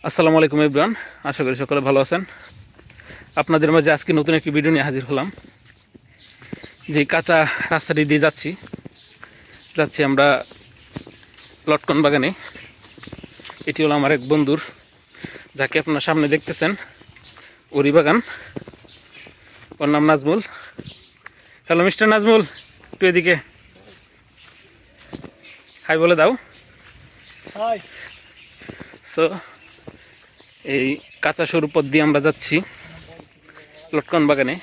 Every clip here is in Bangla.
আসসালামু আলাইকুম এভরিওয়ান, আশা করি সকলে ভালো আছেন। আপনাদের মাঝে আজকে নতুন একটি ভিডিও নিয়ে হাজির হলাম। যে কাঁচা রাস্তাটি দিয়ে যাচ্ছি আমরা লটকন বাগানে। এটি হলো আমার এক বন্ধুর, যাকে আপনার সামনে দেখতেছেন, ওরি বাগান। ওর নাম নাজমুল। হ্যালো মিস্টার নাজমুল, একটু এদিকে হাই বলে দাও। হাই। সো এই কাঁচা সরু পথ দিয়ে আমরা যাচ্ছি লটকন বাগানে।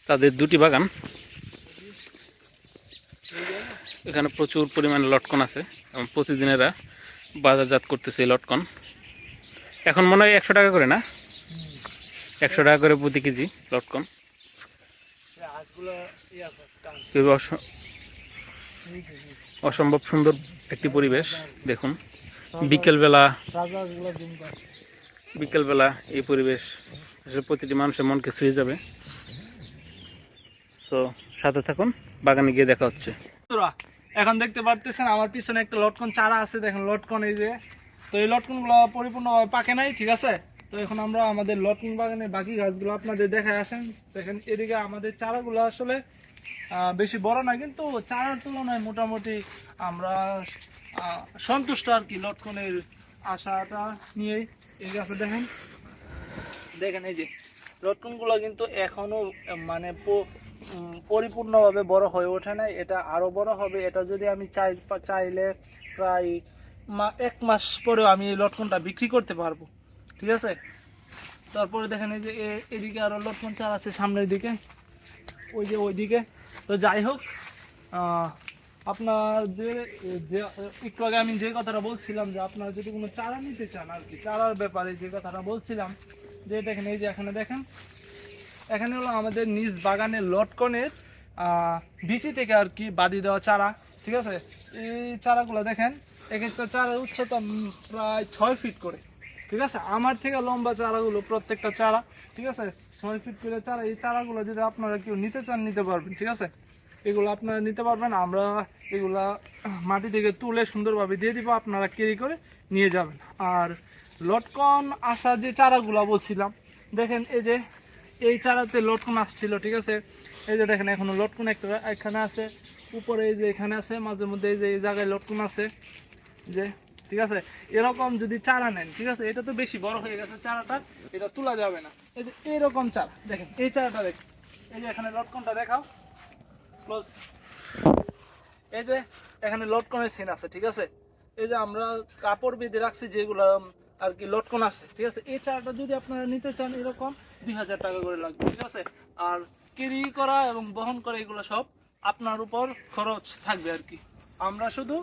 তাদের দুটি বাগান, এখানে প্রচুর পরিমাণে লটকন আছে এবং প্রতিদিন এরা বাজারজাত করতেছে এই লটকন। এখন মনে হয় 100 টাকা করে, না? 100 টাকা করে প্রতি কেজি লটকন। খুবই অসম্ভব সুন্দর একটি পরিবেশ। দেখুন, বিকেলবেলা এই পরিবেশ আসলে প্রতিটি মানুষের মনকে ছুঁয়ে যাবে। তো সাথে থাকুন, বাগানে গিয়ে দেখা হচ্ছে। এখন দেখতে পারতেছেন আমার পিছনে একটা লটকন চারা আছে, দেখেন লটকন এই যে। তো এই লটকন গুলো পরিপূর্ণভাবে পাকে নাই, ঠিক আছে। তো এখন আমরা আমাদের লটকন বাগানের বাকি গাছগুলো আপনাদের দেখায় আসেন। দেখেন এদিকে আমাদের চারাগুলো আসলে বেশি বড় না, কিন্তু চারার তুলনায় মোটামুটি আমরা সন্তুষ্ট আর কি, লটকনের আশাটা নিয়ে। এই গাছে দেখেন এই যে লটকন গুলো কিন্তু এখনো মানে পরিপূর্ণভাবে বড় হয়ে ওঠে নাই। এটা আরো বড় হবে। এটা যদি আমি চাইলে প্রায় 1 মাস পরেও আমি এই লটকনটা বিক্রি করতে পারবো, ঠিক আছে। তারপরে দেখেন এই যে এদিকে আরো লটকন চারা আছে সামনের দিকে, ওইদিকে। তো যাই হোক, আপনার যে একটু আগে আমি যে কথাটা বলছিলাম, যে আপনারা যদি কোনো চারা নিতে চান আর কি, চারার ব্যাপারে যে কথাটা বলছিলাম, যে দেখেন এই যে এখানে হলো আমাদের নিজ বাগানের লটকনের বিচি থেকে আর কি বাদি দেওয়া চারা, ঠিক আছে। এই চারাগুলো দেখেন, এক একটা চারার উচ্চতা প্রায় 6 ফিট করে, ঠিক আছে। আমার থেকে লম্বা চারাগুলো, প্রত্যেকটা চারা, ঠিক আছে, 6 ফিট করে চারা। এই চারাগুলো যদি আপনারা কেউ নিতে চান, নিতে পারবেন, ঠিক আছে। এগুলো আপনারা নিতে পারবেন। আমরা এগুলা মাটি থেকে তুলে সুন্দরভাবে দিয়ে দিব, আপনারা ক্যারি করে নিয়ে যাবেন। আর লটকন আসা যে চারাগুলো বলছিলাম, দেখেন এই চারাতে লটকন আসছিল, ঠিক আছে। এই যে দেখেন এখনো লটকন এখানে আছে, উপরে এই যে এখানে আছে, মাঝে মধ্যে এই যে এই জায়গায় লটকন আছে, যে, ঠিক আছে। এরকম যদি চারা নেন, ঠিক আছে, এটা তো বেশি বড় হয়ে গেছে চারাটা, এটা তোলা যাবে না। এই যে এরকম চারা দেখেন, এই চারাটা দেখেন, এই যে এখানে লটকনটা দেখাও ক্লোজ। এই যে এখানে লটকনের সিন আছে, ঠিক আছে। এই যে আমরা কাপড় বেঁধে রাখছি যেগুলো আর কি লটকন আছে, ঠিক আছে। এই চারাটা যদি আপনারা নিতে চান, এরকম 2000 টাকা করে লাগবে, ঠিক আছে। আর ক্যারি করা এবং বহন করা এগুলো সব আপনার উপর খরচ থাকবে আর কি। আমরা শুধু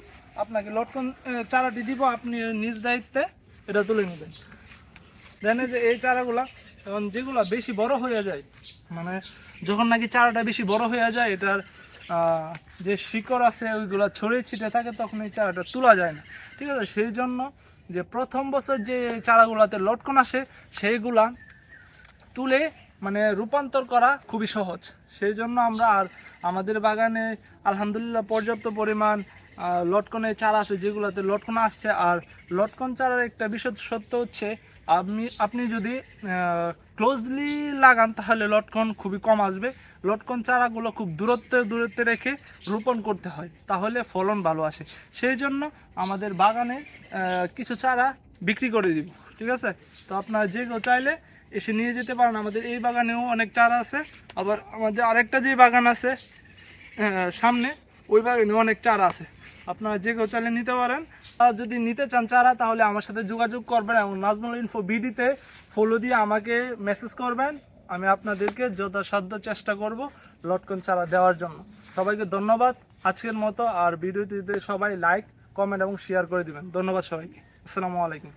আপনাকে লটকন চারাটি দিব, আপনি নিজ দায়িত্বে এটা তুলে নেবেন। জানেন যে এই চারাগুলা এখন যেগুলা বেশি বড় হয়ে যায়, মানে যখন নাকি চারাটা বেশি বড় হয়ে যায়, এটার যে শিকড় আছে ওইগুলা ছড়িয়ে ছিটে থাকে, তখন এই চারাটা তোলা যায় না, ঠিক আছে। সেই জন্য যে প্রথম বছর যে চারাগুলাতে লটকন আসে, সেইগুলা তুলে মানে রূপান্তর করা খুবই সহজ। সেই জন্য আমরা, আর আমাদের বাগানে আলহামদুলিল্লাহ পর্যাপ্ত পরিমাণ লটকনের চারা আছে যেগুলোতে লটকন আসছে। আর লটকন চারার একটা বিশেষত্ব হচ্ছে, আপনি যদি ক্লোজলি লাগান তাহলে লটকন খুবই কম আসবে। লটকন চারাগুলো খুব দূরত্বে রেখে রোপণ করতে হয়, তাহলে ফলন ভালো আসে। সেই জন্য আমাদের বাগানে কিছু চারা বিক্রি করে দিব, ঠিক আছে। তো আপনারা যে কেউ চাইলে এসে নিয়ে যেতে পারেন। আমাদের এই বাগানেও অনেক চারা আছে, আবার আমাদের আরেকটা যে বাগান আছে সামনে, ওই বাগানে অনেক চারা আছে। আপনারা যে কেউ চাইলে নিতে পারেন। আর যদি নিতে চান চারা, তাহলে আমার সাথে যোগাযোগ করবেন এবং নাজমুল ইনফো বিডিতে ফলো দিয়ে আমাকে মেসেজ করবেন। আমি আপনাদেরকে যথাসাধ্য চেষ্টা করব লটকন চারা দেওয়ার জন্য। সবাইকে ধন্যবাদ আজকের মতো। আর ভিডিওটিতে সবাই লাইক, কমেন্ট এবং শেয়ার করে দিবেন। ধন্যবাদ সবাইকে। আসসালামু আলাইকুম।